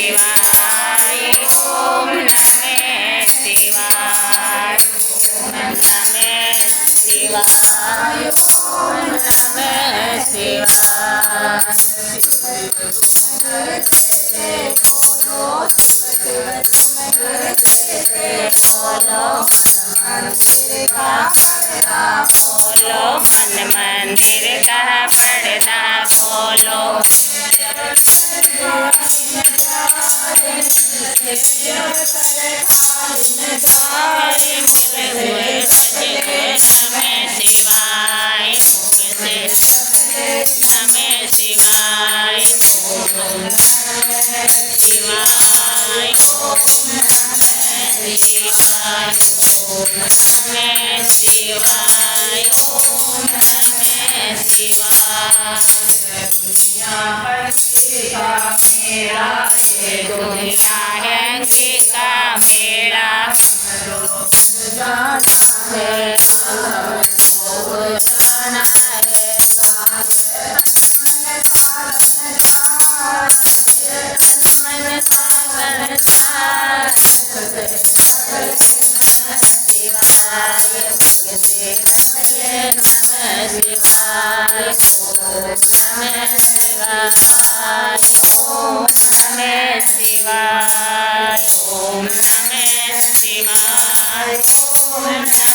शिवाय ओम नमः शिवाय नमः शिवाय ओम नमः शिवाय खोलो मन मंदिर का पर्दा खोलो नमः शिवाय नमः शिवाय शिवाय शिवाय नमः शिवाय ओम नमः शिवाय दुनिया हंसी का मेला ओम नमः शिवाय ओम नमः शिवाय ओम नमः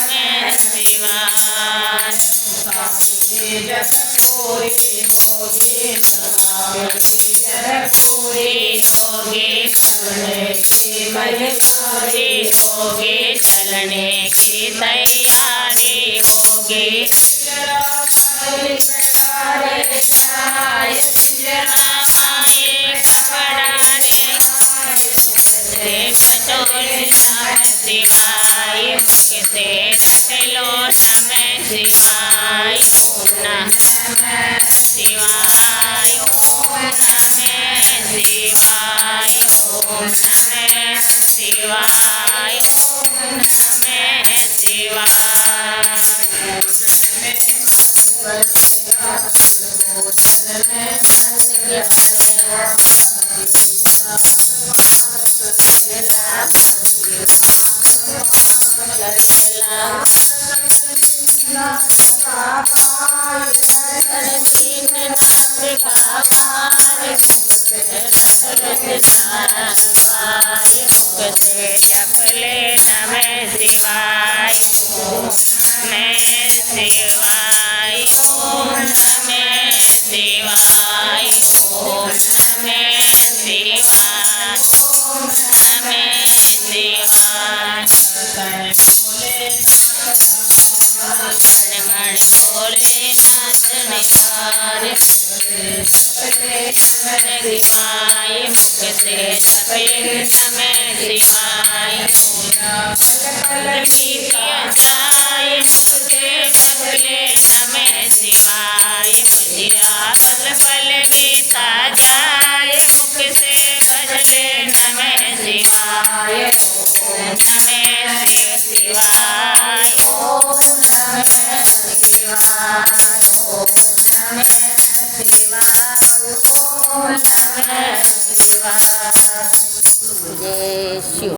शिवाय होगी चलने की तैयारी होगी शिवाय किसे ढकलो नमः शिवाय ओम नमः शिवाय ओम नमः शिवाय ओम नमः शिवाय ओम नमः ढकले नमः शिवाय ओम नमः शिवाय ओम नमः शिवाय ओम नमः शिवाय ओम नमः शिवाय मन बोले नाथ निहारे शिवाय मुख से ढकले नमः शिवाय जाए मुझे बदले नमः शिवाय भजिया पल पल बीता जाए मुख से बदले नमः शिवाय ओम नमः शिवाय ओम नमः शिवाय ओम नमः शिवाय ओम नमः शिवाय जय शिव।